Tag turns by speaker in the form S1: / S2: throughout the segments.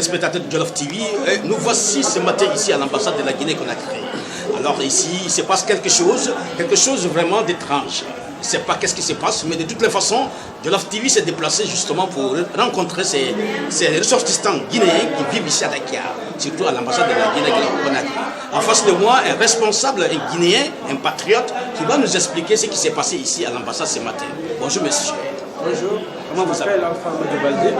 S1: téléspectateurs de Jollof TV, nous voici ce matin ici à l'ambassade de la Guinée-Conakry. Alors ici, il se passe quelque chose vraiment d'étrange. Je ne sais pas qu'est-ce qui se passe, mais de toutes les façons, Jollof TV s'est déplacé justement pour rencontrer ces ressortissants guinéens qui vivent ici à Dakar, surtout à l'ambassade de la Guinée-Conakry. En face de moi, un responsable, un Guinéen, un patriote, qui va nous expliquer ce qui s'est passé ici à l'ambassade ce matin. Bonjour monsieur.
S2: Bonjour,
S1: Comment vous
S2: je m'appelle Alpha de Baldé,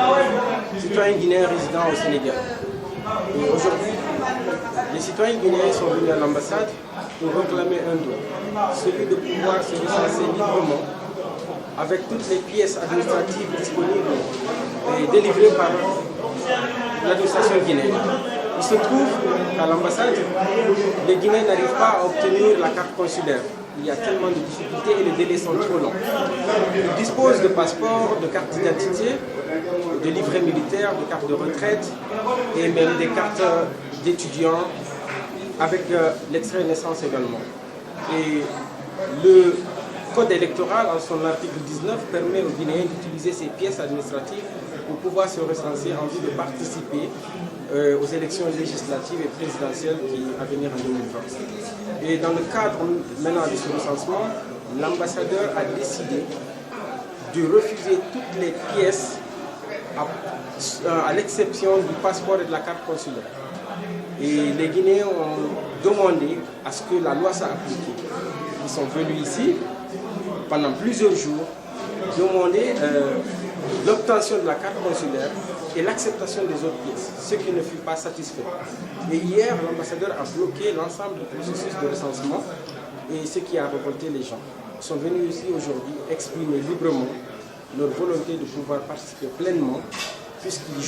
S2: citoyen guinéen résident au Sénégal. Et aujourd'hui, les citoyens guinéens sont venus à l'ambassade pour réclamer un droit, celui de pouvoir se recenser librement avec toutes les pièces administratives disponibles et délivrées par l'administration guinéenne. Il se trouve qu'à l'ambassade, les Guinéens n'arrivent pas à obtenir la carte consulaire. Il y a tellement de difficultés et les délais sont trop longs. Ils disposent de passeports, de cartes d'identité, de livrets militaires, de cartes de retraite et même des cartes d'étudiants avec l'extrait de naissance également. Et le code électoral, en son article 19, permet aux Guinéens d'utiliser ces pièces administratives pour pouvoir se recenser en vue de participer aux élections législatives et présidentielles qui à venir en 2020. Et dans le cadre maintenant de ce recensement, l'ambassadeur a décidé de refuser toutes les pièces à l'exception du passeport et de la carte consulaire. Et les Guinéens ont demandé à ce que la loi soit appliquée. Ils sont venus ici pendant plusieurs jours demander l'obtention de la carte consulaire et l'acceptation des autres pièces, ce qui ne fut pas satisfait. Et hier, l'ambassadeur a bloqué l'ensemble du processus de recensement et ce qui a révolté les gens. Ils sont venus ici aujourd'hui exprimer librement leur volonté de pouvoir participer pleinement puisqu'ils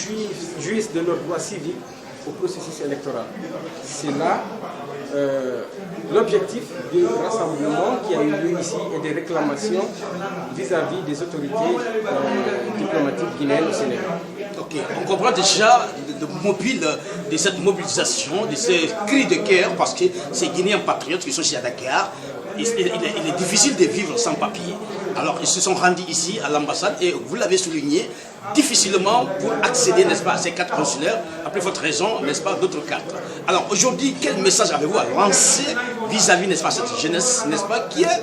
S2: jouissent de leurs droits civiques au processus électoral. C'est là l'objectif du rassemblement qui a eu lieu ici et des réclamations vis-à-vis des autorités diplomatiques guinéennes au Sénégal.
S1: Ok, on comprend déjà de cette mobilisation, de ces cris de guerre, parce que ces Guinéens patriotes qui sont ici à Dakar, il est difficile de vivre sans papier. Alors ils se sont rendus ici à l'ambassade et vous l'avez souligné, difficilement pour accéder, n'est-ce pas, à ces cartes consulaires, après votre raison, n'est-ce pas, d'autres cartes. Alors aujourd'hui, quel message avez-vous à lancer vis-à-vis, n'est-ce pas, cette jeunesse, n'est-ce pas, qui est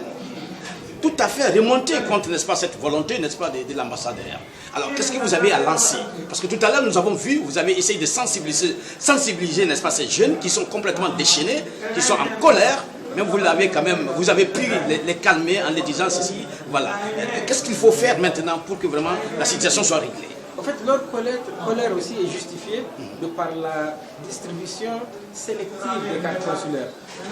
S1: tout à fait remontée contre, n'est-ce pas, cette volonté, n'est-ce pas, de l'ambassadeur. Alors qu'est-ce que vous avez à lancer? Parce que tout à l'heure, nous avons vu, vous avez essayé de sensibiliser, n'est-ce pas, ces jeunes qui sont complètement déchaînés, qui sont en colère. Mais vous l'avez quand même, vous avez pu les calmer en les disant ceci, voilà. Qu'est-ce qu'il faut faire maintenant pour que vraiment la situation soit réglée?
S2: En fait, leur colère aussi est justifiée de par la distribution sélective des cartes consulaires.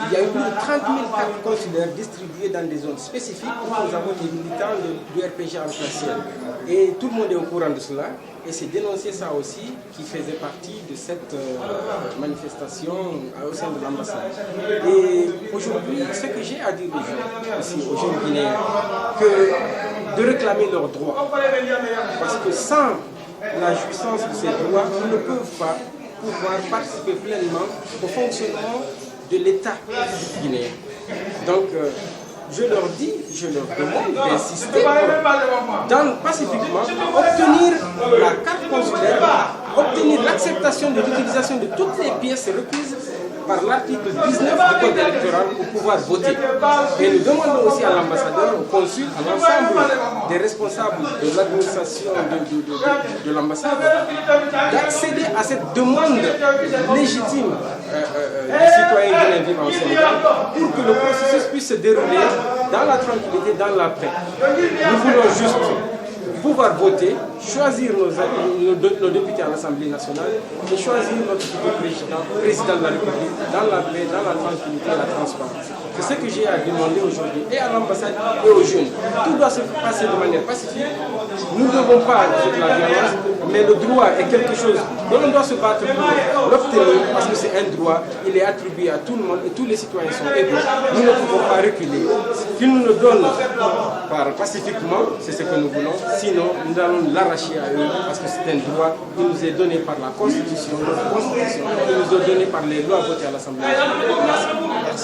S2: Il y a eu plus de 30 000 cartes consulaires distribuées dans des zones spécifiques où nous avons des militants du RPG en place. Et tout le monde est au courant de cela. Et c'est dénoncer ça aussi qui faisait partie de cette manifestation au sein de l'ambassade. Et aujourd'hui, ce que j'ai à dire aux gens, aussi aux jeunes Guinéens, que de réclamer leurs droits. Parce que sans la jouissance de ces droits, ils ne peuvent pas pouvoir participer pleinement au fonctionnement de l'État guinéen. Donc, je leur dis, je leur demande d'insister pacifiquement à obtenir la carte consulaire, obtenir l'acceptation de l'utilisation de toutes les pièces requises par l'article 19 du code électoral pour pouvoir voter. Et nous demandons aussi à l'ambassadeur, au consul, à l'ensemble des responsables de l'administration de l'ambassade d'accéder à cette demande légitime des citoyens guinéens vivant au Sénégal pour que le processus puisse se dérouler dans la tranquillité, dans la paix. Nous voulons juste pouvoir voter, choisir nos députés à l'Assemblée nationale et choisir notre futur président de la République dans la paix, dans la tranquillité et la transparence. C'est ce que j'ai à demander aujourd'hui et à l'ambassade et aux jeunes. Tout doit se passer de manière pacifique. Nous ne devons pas faire de la violence, mais le droit est quelque chose dont on doit se battre pour l'obtenir parce que c'est un droit, il est attribué à tout le monde et tous les citoyens sont égaux. Nous ne pouvons pas reculer. Qu'ils nous le donnent pacifiquement, c'est ce que nous voulons. Sinon, nous allons l'arracher à eux parce que c'est un droit qui nous est donné par la Constitution, qui nous est donné par les lois votées à l'Assemblée nationale. Merci.